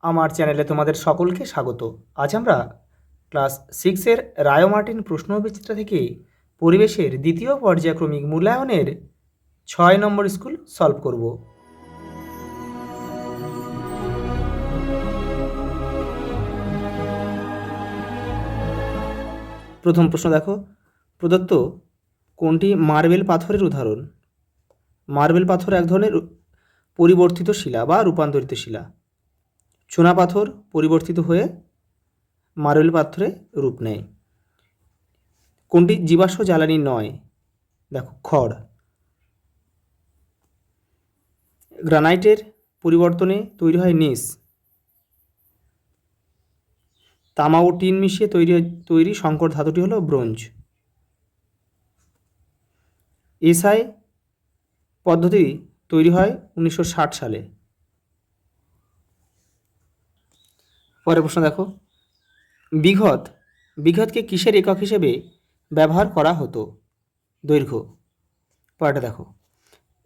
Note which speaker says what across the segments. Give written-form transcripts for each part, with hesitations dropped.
Speaker 1: আমার চ্যানেলে তোমাদের সকলকে স্বাগত। আজ আমরা ক্লাস 6-এর রায় মার্টিন প্রশ্নবিচিত্রা থেকে পরিবেশের দ্বিতীয় পর্যায়ক্রমিক মূল্যায়নের 6 নম্বর স্কুল সলভ করব। প্রথম প্রশ্ন দেখো, প্রদত্ত কোনটি মার্বেল পাথরের উদাহরণ? মার্বেল পাথর এক ধরনের পরিবর্তিত শিলা বা রূপান্তরিত শিলা। চুনা পাথর পরিবর্তিত হয়ে মার্বেল পাথরে রূপ নেয়। কোনটি জীবাশ্ম জ্বালানি নয়? দেখো, খড়। গ্রানাইটের পরিবর্তনে তৈরি হয় নিস। তামা ও টিন মিশিয়ে তৈরি সংকর ধাতুটি হলো ব্রোঞ্জ। এসআই পদ্ধতি তৈরি হয় 1960 সালে। পরের প্রশ্ন দেখো, বিঘতকে কিসের একক হিসেবে ব্যবহার করা হতো? দৈর্ঘ্য। পরেরটা দেখো,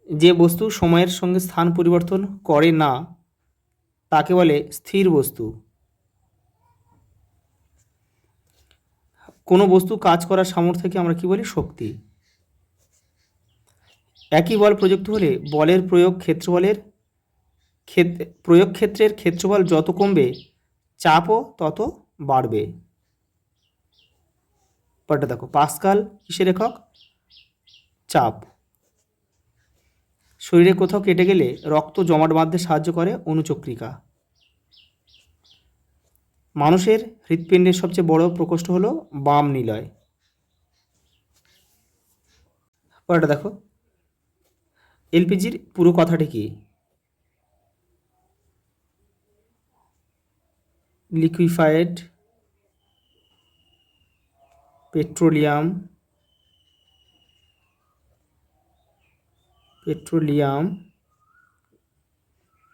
Speaker 1: যে বস্তু সময়ের সঙ্গে স্থান পরিবর্তন করে না তাকে বলে স্থির বস্তু। কোনো বস্তু কাজ করার সামর্থ্যকে আমরা কি বলি? শক্তি। একই বল প্রযুক্ত হলে বলের প্রয়োগ ক্ষেত্রের ক্ষেত্রফল যত কমবে চাপও তত বাড়বে। পরেরটা দেখো, পাস্কাল কিসের একক? চাপ। শরীরে কোথাও কেটে গেলে রক্ত জমাট বাঁধতে সাহায্য করে অনুচক্রিকা। মানুষের হৃৎপিণ্ডের সবচেয়ে বড় প্রকোষ্ঠ হলো বাম নিলয়। পরেরটা দেখো, এলপিজির পুরো কথাটি কি? Liquefied petroleum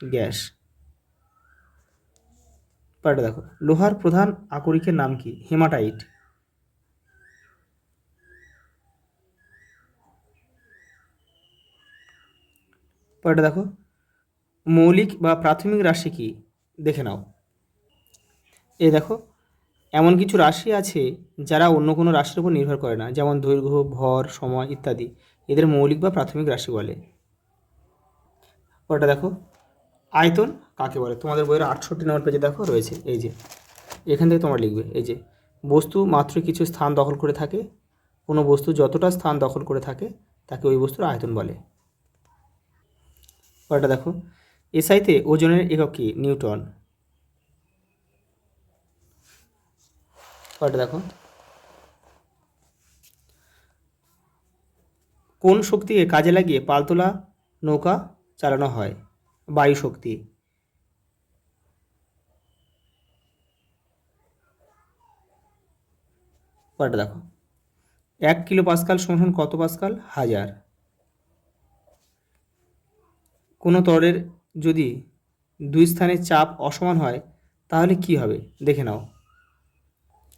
Speaker 1: gas. পরেরটা দেখো, লোহার প্রধান আকরিকের নাম কি? হেমাটাইট। পরেরটা দেখো, মৌলিক বা প্রাথমিক রাশি কি? দেখে নাও। এই দেখো, এমন কিছু রাশি আছে যারা অন্য কোনো রাশির উপর নির্ভর করে না, যেমন দৈর্ঘ্য, ভর, সময় ইত্যাদি। এদের মৌলিক বা প্রাথমিক রাশি বলে। পরেরটা দেখো, আয়তন কাকে বলে? তোমাদের বইয়ের 68 নম্বর পেজে দেখো রয়েছে, এই যে এখান থেকে তোমরা লিখবে, এই যে বস্তু মাত্র কিছু স্থান দখল করে থাকে, কোনো বস্তু যতটা স্থান দখল করে থাকে তাকে ওই বস্তুর আয়তন বলে। পরেরটা দেখো, এসআইতে ওজনের একক কি? নিউটন। পরেরটা দেখো, কোন শক্তিকে কাজে লাগিয়ে পালতোলা নৌকা চালানো হয়? বায়ু শক্তি। পরেরটা দেখো, 1 কিলো পাস্কাল সমান কত পাস্কাল? 1000। কোনো তরলের যদি দুই স্থানে চাপ অসমান হয় তাহলে কি হবে? দেখে নাও।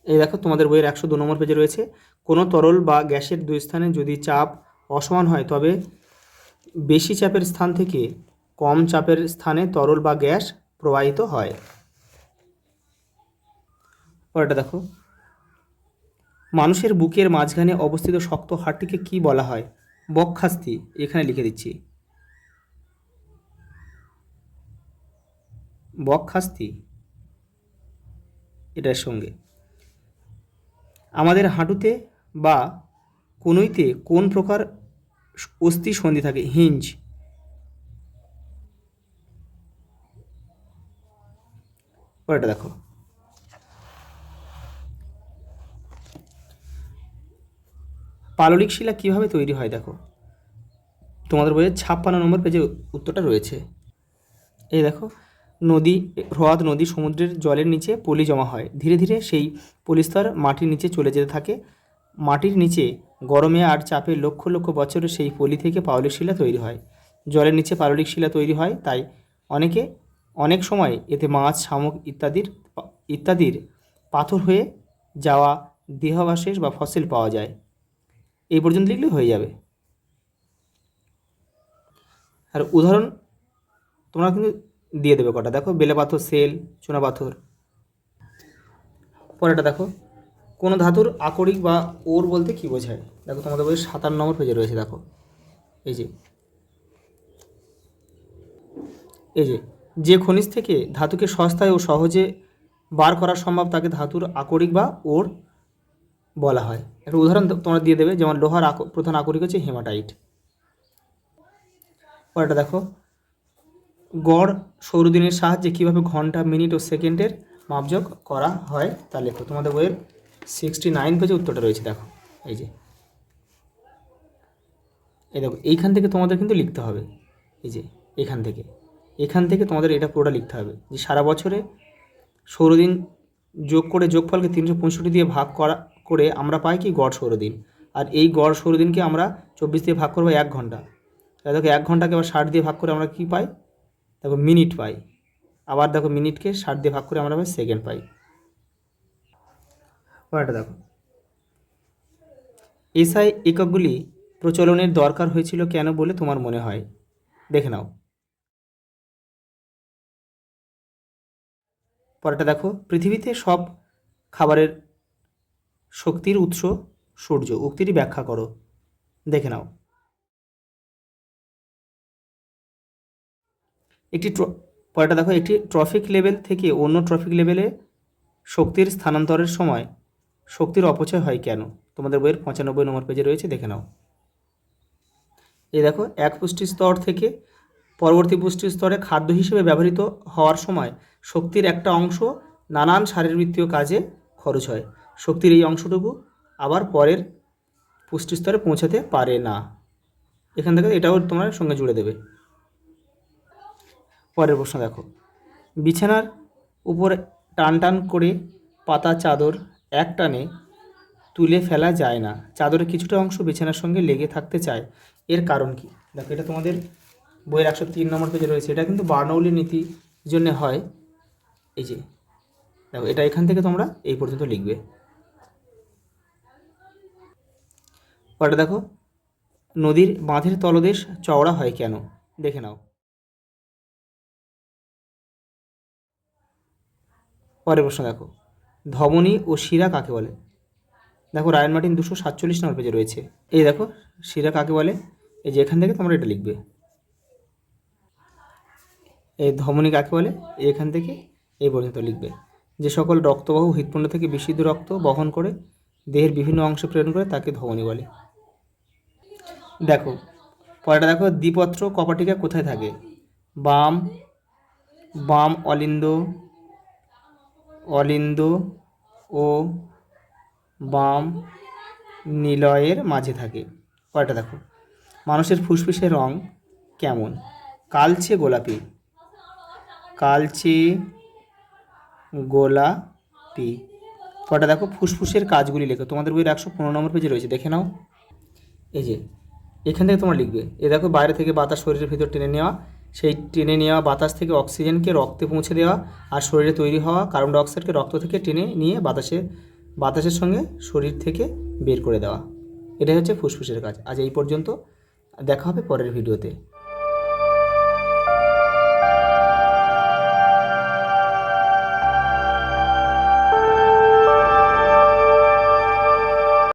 Speaker 1: এই দেখো, তোমাদের বইয়ের 102 নম্বর পেজে রয়েছে, কোনো তরল বা গ্যাসের দুই স্থানে যদি চাপ অসমান হয় তবে বেশি চাপের স্থান থেকে কম চাপের স্থানে তরল বা গ্যাস প্রবাহিত হয়। পরেরটা দেখো, মানুষের বুকের মাঝখানে অবস্থিত শক্ত হাড়টিকে কি বলা হয়? বক্ষাস্থি। এখানে লিখে দিচ্ছি, বক্ষাস্থি এটার সঙ্গে। আমাদের হাঁটুতে বা কনুইতে কোন প্রকার অস্থি সন্ধি থাকে? হিঞ্জ। পরেরটা দেখো, পাললিক শিলা কিভাবে তৈরি হয়? দেখো, তোমাদের বইয়ের 56 নম্বর পেজে উত্তরটা রয়েছে। এই দেখো, হ্রদ, নদী, সমুদ্রের জলের নিচে পলি জমা হয়, ধীরে ধীরে সেই পলিস্তর মাটির নিচে চলে যেতে থাকে। মাটির নিচে গরমে আর চাপে লক্ষ লক্ষ বছরে সেই পলি থেকে পাললিক শিলা তৈরি হয়। জলের নিচে পাললিক শিলা তৈরি হয়, তাই অনেক সময় এতে মাছ, শামুক ইত্যাদির পাথর হয়ে যাওয়া দেহাবশেষ বা ফসিল পাওয়া যায়। এই পর্যন্ত লিখলে হয়ে যাবে। আর উদাহরণ তোমরা কিন্তু দিয়ে দেবে কটা, দেখো বেলে পাথর, সেল, চুনা পাথর। পরেরটা দেখো, কোনো ধাতুর আকরিক বা ওর বলতে কী বোঝায়? দেখো তোমাদের বই 57 নম্বর পেজে রয়েছে। দেখো এই যে যে খনিজ থেকে ধাতুকে সস্তায় ও সহজে বার করা সম্ভব তাকে ধাতুর আকরিক বা ওর বলা হয়। একটা উদাহরণ তোমরা দিয়ে দেবে, যেমন লোহার প্রধান আকরিক হচ্ছে হেমাটাইট। পরেরটা দেখো, গড় সৌরদিনের সাহায্যে কীভাবে ঘন্টা, মিনিট ও সেকেন্ডের মাপযোগ করা হয় তা লেখো। তোমাদের বইয়ের 69 পেজে উত্তরটা রয়েছে। দেখো এই দেখো এইখান থেকে তোমাদের কিন্তু লিখতে হবে। এই যে এখান থেকে তোমাদের এটা পুরোটা লিখতে হবে যে সারা বছরে সৌরদিন যোগ করে যোগফলকে 365 দিয়ে ভাগ করে আমরা পাই কি গড় সৌরদিন। আর এই গড় সৌরদিনকে আমরা 24 দিয়ে ভাগ করবো 1 ঘন্টা। দেখো 1 ঘন্টাকে আবার 60 দিয়ে ভাগ করে আমরা কি পাই? দেখো মিনিট পাই। আবার দেখো মিনিটকে 60 দিয়ে ভাগ করে আমরা পাই সেকেন্ড পাই। পরেরটা দেখো, এসআই এককগুলি প্রচলনের দরকার হয়েছিল কেন বলে তোমার মনে হয়? দেখে নাও। পরেরটা দেখো, পৃথিবীতে সব খাবারের শক্তির উৎস সূর্য, উক্তিটি ব্যাখ্যা করো। দেখে নাও। পরেরটা দেখো, একটি ট্রফিক লেভেল থেকে অন্য ট্রফিক লেভেলে শক্তির স্থানান্তরের সময় শক্তির অপচয় হয় কেন? তোমাদের বইয়ের 95 নম্বর পেজে রয়েছে। দেখে নাও। এই দেখো, এক পুষ্টি স্তর থেকে পরবর্তী পুষ্টি স্তরে খাদ্য হিসেবে ব্যবহৃত হওয়ার সময় শক্তির একটা অংশ নানান শারীরবৃত্তীয় কাজে খরচ হয়। শক্তির এই অংশটুকু আবার পরের পুষ্টি স্তরে পৌঁছাতে পারে না। এখান থেকে এটাও তোমার সঙ্গে জুড়ে দেবে। পরের প্রশ্ন দেখো, বিছানার উপরে টান টান করে পাতা চাদর এক টানে তুলে ফেলা যায় না, চাদরের কিছুটা অংশ বিছানার সঙ্গে লেগে থাকতে চায়, এর কারণ কি? দেখো এটা তোমাদের বইয়ের 103 নম্বর পেজে রয়েছে। এটা কিন্তু বার্নৌলি নীতি জন্য হয়। এই যে দেখো, এটা এখান থেকে তোমরা এই পর্যন্ত লিখবে। পরে দেখো, নদীর বাঁধের তলদেশ চওড়া হয় কেন? দেখে নাও। পরের প্রশ্ন দেখো, ধমনী ও শিরা কাকে বলে? দেখো রায়ন মার্টিন 247 নম্বর পেজে রয়েছে। এই দেখো শিরা কাকে বলে, এই যে এখান থেকে তোমরা এটা লিখবে। এই ধমনী কাকে বলে, এখান থেকে এই পর্যন্ত লিখবে। যে সকল রক্তবাহু হৃৎপিণ্ড থেকে বিশুদ্ধ রক্ত বহন করে দেহের বিভিন্ন অংশে প্রেরণ করে তাকে ধমনী বলে। দেখো পরেরটা দেখো, দ্বিপত্র কপাটিকা কোথায় থাকে? বাম অলিন্দ ও বাম নিলয়ের মাঝে থাকে। পরেরটা দেখো, মানুষের ফুসফুসের রং কেমন? কালচে গোলাপি। পরেরটা দেখো, ফুসফুসের কাজগুলি লেখো। তোমাদের বইয়ের 115 নম্বর পেজে রয়েছে। দেখে নাও। এই যে এখান থেকে তোমরা লিখবে। এ দেখো, বাইরে থেকে বাতাস শরীরের ভিতর টেনে নেওয়া, সেই টেনে নেওয়া বাতাস থেকে অক্সিজেনকে রক্তে পৌঁছে দেওয়া, আর শরীরে তৈরি হওয়া কার্বন ডাইঅক্সাইডকে রক্ত থেকে টেনে নিয়ে বাতাসের সঙ্গে শরীর থেকে বের করে দেওয়া। এটাই হচ্ছে ফুসফুসের কাজ। আজ এই পর্যন্ত, দেখা হবে পরের ভিডিওতে।